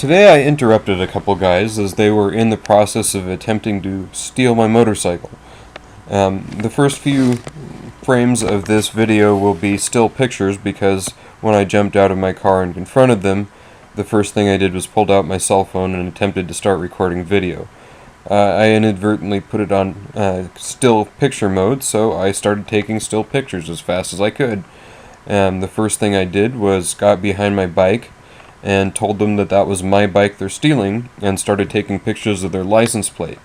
Today I interrupted a couple guys as they were in the process of attempting to steal my motorcycle. The first few frames of this video will be still pictures because when I jumped out of my car and confronted them, the first thing I did was pulled out my cell phone and attempted to start recording video. I inadvertently put it on still picture mode, so I started taking still pictures as fast as I could. The first thing I did was got behind my bike and told them that that was my bike they're stealing and started taking pictures of their license plate.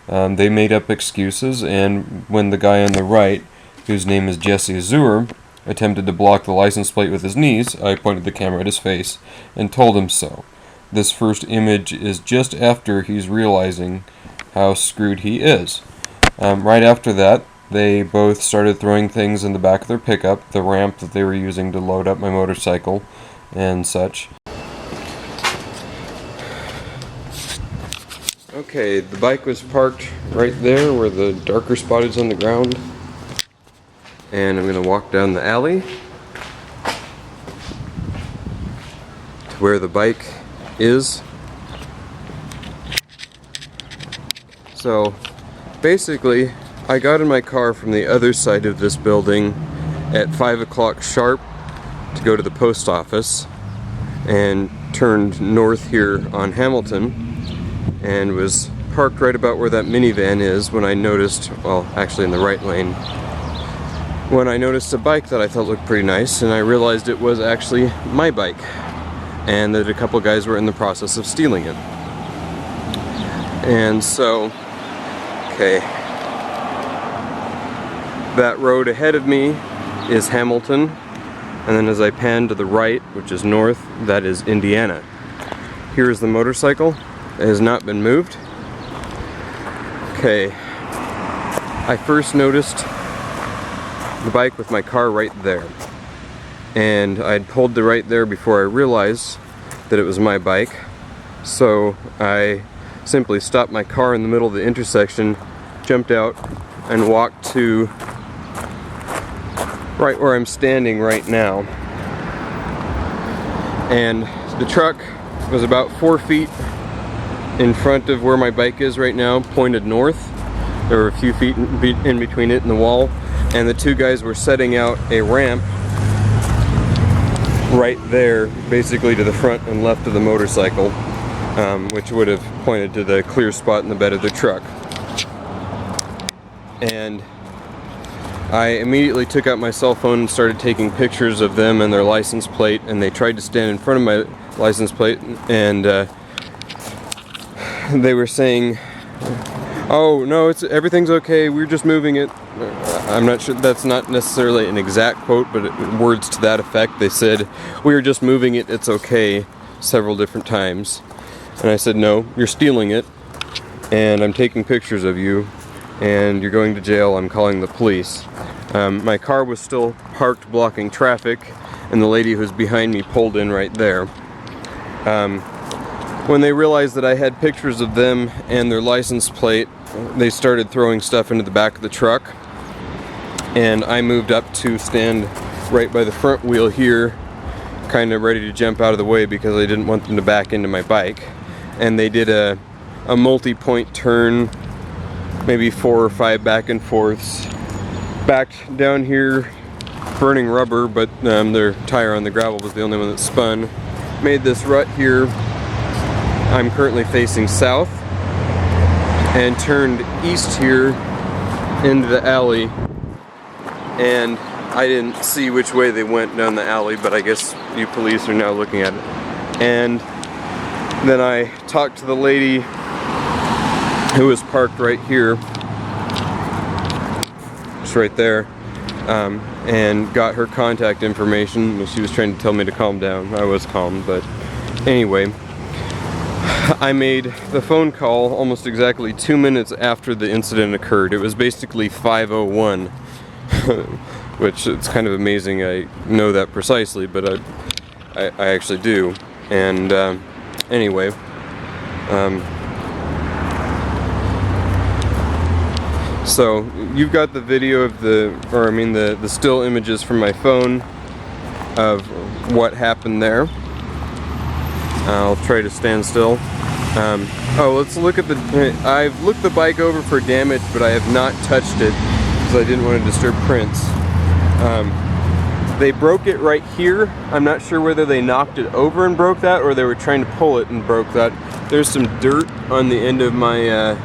They made up excuses, and when the guy on the right, whose name is Azure, attempted to block the license plate with his knees, I pointed the camera at his face and told him so. This first image is just after he's realizing how screwed he is. Right after that, they both started throwing things in the back of their pickup, the ramp that they were using to load up my motorcycle and such. Okay, the bike was parked right there where the darker spot is on the ground. And I'm going to walk down the alley to where the bike is. So, basically, I got in my car from the other side of this building at 5 o'clock sharp to go to the post office and turned north here on Hamilton and was parked right about where that minivan is when I noticed, well, actually in the right lane, when I noticed a bike that I thought looked pretty nice, and I realized it was actually my bike and that a couple guys were in the process of stealing it. And so, okay, that road ahead of me is Hamilton, and then as I pan to the right, which is north, that is Indiana. Here is the motorcycle. It has not been moved. Okay, I first noticed the bike with my car right there, and I'd pulled to right there before I realized that it was my bike, so I simply stopped my car in the middle of the intersection, jumped out, and walked to right where I'm standing right now. And the truck was about 4 feet in front of where my bike is right now, pointed north. There were a few feet in between it and the wall, and the two guys were setting out a ramp right there, basically to the front and left of the motorcycle, which would have pointed to the clear spot in the bed of the truck. And I immediately took out my cell phone and started taking pictures of them and their license plate, and they tried to stand in front of my license plate, and they were saying, "Oh no, everything's okay, we're just moving it." I'm not sure, that's not necessarily an exact quote, but words to that effect. They said, "We were just moving it, it's okay," several different times. And I said, "No, you're stealing it, and I'm taking pictures of you, and you're going to jail, I'm calling the police." My car was still parked blocking traffic, and the lady who's behind me pulled in right there. When they realized that I had pictures of them and their license plate, they started throwing stuff into the back of the truck, and I moved up to stand right by the front wheel here, kind of ready to jump out of the way because I didn't want them to back into my bike. And they did a multi-point turn, maybe 4 or 5 back and forths, backed down here burning rubber, but their tire on the gravel was the only one that spun, made this rut here. I'm currently facing south, and turned east here into the alley, and I didn't see which way they went down the alley, but I guess you police are now looking at it. And then I talked to the lady who was parked right here, just right there, and got her contact information. She was trying to tell me to calm down. I was calm, but anyway, I made the phone call almost exactly 2 minutes after the incident occurred. It was basically 5:01, which it's kind of amazing I know that precisely, but I actually do. And anyway, so you've got the video of the still images from my phone of what happened there. I'll try to stand still. Oh, let's look at the... I've looked the bike over for damage, but I have not touched it because I didn't want to disturb prints. They broke it right here. I'm not sure whether they knocked it over and broke that or they were trying to pull it and broke that. There's some dirt on the end of my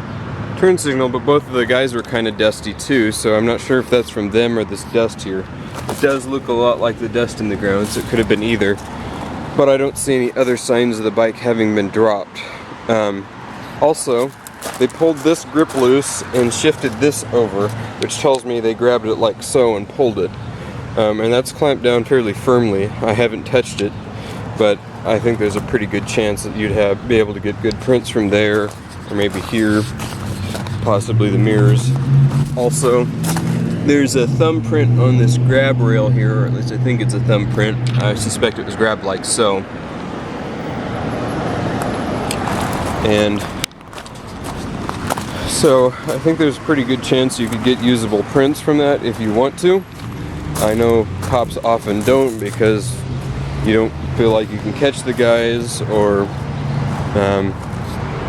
turn signal, but both of the guys were kind of dusty too, so I'm not sure if that's from them or this dust here. It does look a lot like the dust in the ground, so it could have been either. But I don't see any other signs of the bike having been dropped. Also, they pulled this grip loose and shifted this over, which tells me they grabbed it like so and pulled it. And that's clamped down fairly firmly. I haven't touched it, but I think there's a pretty good chance that you'd be able to get good prints from there, or maybe here, possibly the mirrors. Also, there's a thumbprint on this grab rail here, or at least I think it's a thumbprint. I suspect it was grabbed like so. And so I think there's a pretty good chance you could get usable prints from that if you want to. I know cops often don't because you don't feel like you can catch the guys, or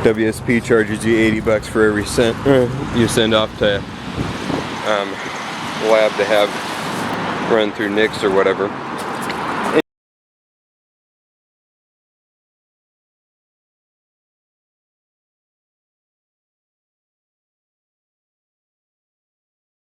WSP charges you $80 for every cent you send off to lab to have run through NICS or whatever.